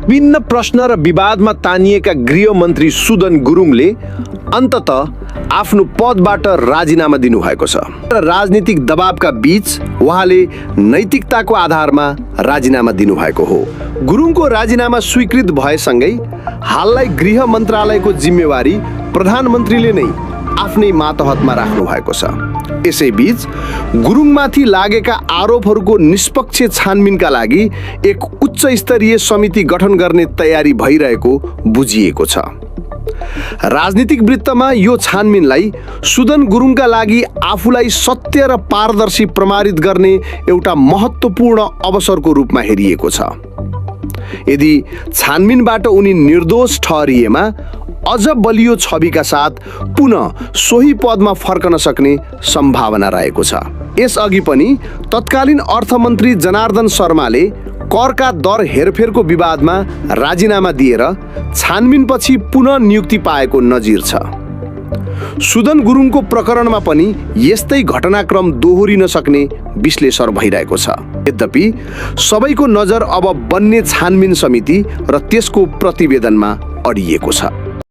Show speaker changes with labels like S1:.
S1: विभिन्न प्रश्न र विवादमा तानिएका गृहमन्त्री सुदन गुरुङले अन्ततः आफ्नो पदबाट राजीनामा दिनुभएको छ र राजनीतिक दबावका बीच उहाँले नैतिकताको आधारमा राजीनामा दिनुभएको हो। गुरुङको राजीनामा स्वीकृत भएसँगै हाललाई गृह मन्त्रालयको जिम्मेवारी प्रधानमन्त्रीले नै आफ्नै मातहतमा राख्नु भएको छ। यसैबीच गुरुङमाथि लागेका आरोपहरूको निष्पक्ष छानबिनका लागि एक उच्च स्तरीय समिति गठन गर्ने तयारी भइरहेको बुझिएको छ। राजनीतिक वृत्तमा यो छानबिनलाई सुदन गुरुङका लागि आफूलाई सत्य र पारदर्शी प्रमाणित गर्ने एउटा महत्त्वपूर्ण अवसरको रूपमा हेरिएको छ। यदि छानबिनबाट उनी निर्दोष ठहरिएमा अझ बलियो छविका साथ पुनः सोही पदमा फर्कन सक्ने सम्भावना रहेको छ। यसअघि पनि तत्कालीन अर्थमन्त्री जनार्दन शर्माले करका दर हेरफेरको विवादमा राजीनामा दिएर छानबिनपछि पुनः नियुक्ति पाएको नजिर छ। सुदन गुरुङको प्रकरणमा पनि यस्तै घटनाक्रम दोहोरिन सक्ने विश्लेषण भइरहेको छ। यद्यपि सबैको नजर अब बन्ने छानबिन समिति र त्यसको प्रतिवेदनमा अडिएको छ।